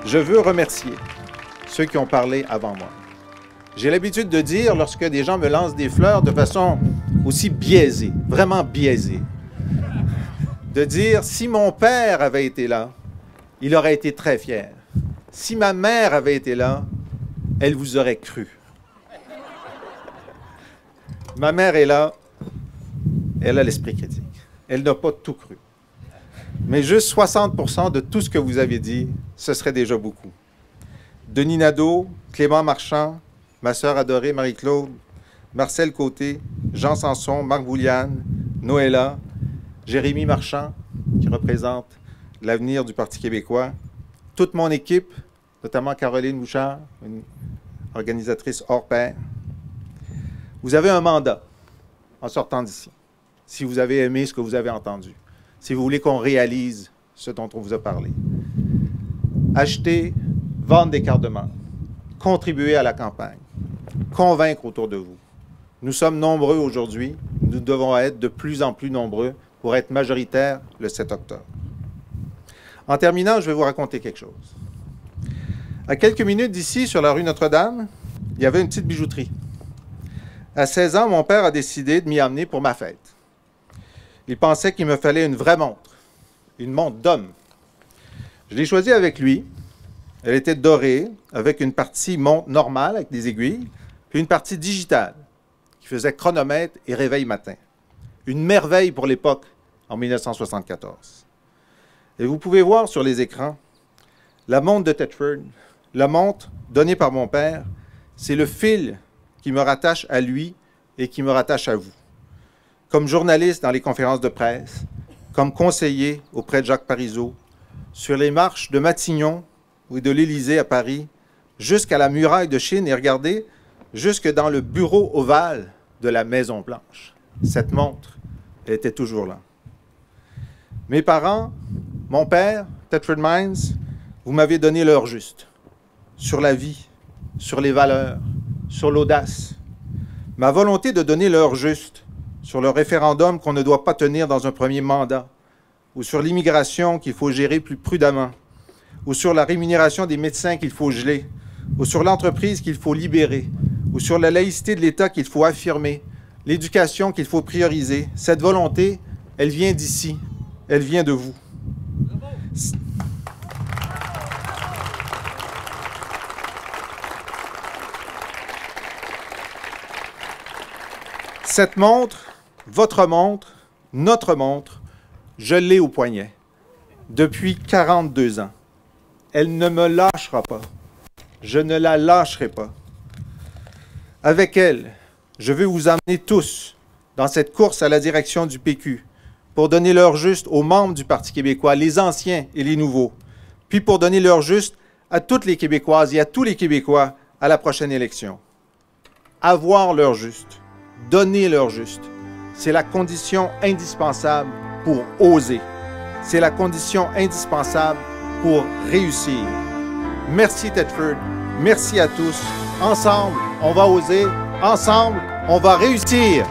Je veux remercier ceux qui ont parlé avant moi. J'ai l'habitude de dire, lorsque des gens me lancent des fleurs de façon aussi biaisée, vraiment biaisée, de dire, si mon père avait été là, il aurait été très fier. Si ma mère avait été là, elle vous aurait cru. Ma mère est là, elle a l'esprit critique. Elle n'a pas tout cru. Mais juste 60% de tout ce que vous avez dit, ce serait déjà beaucoup. Denis Nadeau, Clément Marchand, ma sœur adorée Marie-Claude, Marcel Côté, Jean Sanson, Marc Bouliane, Noëlla, Jérémy Marchand, qui représente l'avenir du Parti québécois, toute mon équipe, notamment Caroline Bouchard, une organisatrice hors pair. Vous avez un mandat en sortant d'ici, si vous avez aimé ce que vous avez entendu, si vous voulez qu'on réalise ce dont on vous a parlé. Acheter, vendre des cartes de membres, contribuer à la campagne, convaincre autour de vous. Nous sommes nombreux aujourd'hui, nous devons être de plus en plus nombreux pour être majoritaires le 7 octobre. En terminant, je vais vous raconter quelque chose. À quelques minutes d'ici, sur la rue Notre-Dame, il y avait une petite bijouterie. À 16 ans, mon père a décidé de m'y amener pour ma fête. Il pensait qu'il me fallait une vraie montre, une montre d'homme. Je l'ai choisie avec lui. Elle était dorée, avec une partie montre normale, avec des aiguilles, puis une partie digitale, qui faisait chronomètre et réveil matin. Une merveille pour l'époque, en 1974. Et vous pouvez voir sur les écrans, la montre de Thetford, la montre donnée par mon père, c'est le fil qui me rattache à lui et qui me rattache à vous. Comme journaliste dans les conférences de presse, comme conseiller auprès de Jacques Parizeau, sur les marches de Matignon ou de l'Élysée à Paris, jusqu'à la muraille de Chine et regardez, jusque dans le bureau ovale de la Maison-Blanche. Cette montre, elle était toujours là. Mes parents, mon père, Thetford Mines, vous m'avez donné l'heure juste sur la vie, sur les valeurs, sur l'audace. Ma volonté de donner l'heure juste sur le référendum qu'on ne doit pas tenir dans un premier mandat, ou sur l'immigration qu'il faut gérer plus prudemment, ou sur la rémunération des médecins qu'il faut geler, ou sur l'entreprise qu'il faut libérer, ou sur la laïcité de l'État qu'il faut affirmer, l'éducation qu'il faut prioriser. Cette volonté, elle vient d'ici, elle vient de vous. Cette montre, votre montre, notre montre, je l'ai au poignet depuis 42 ans. Elle ne me lâchera pas. Je ne la lâcherai pas. Avec elle, je veux vous emmener tous dans cette course à la direction du PQ pour donner l'heure juste aux membres du Parti québécois, les anciens et les nouveaux, puis pour donner l'heure juste à toutes les Québécoises et à tous les Québécois à la prochaine élection. Avoir l'heure juste, donner l'heure juste, c'est la condition indispensable pour oser. C'est la condition indispensable pour réussir. Merci Thetford, merci à tous. Ensemble, on va oser. Ensemble, on va réussir.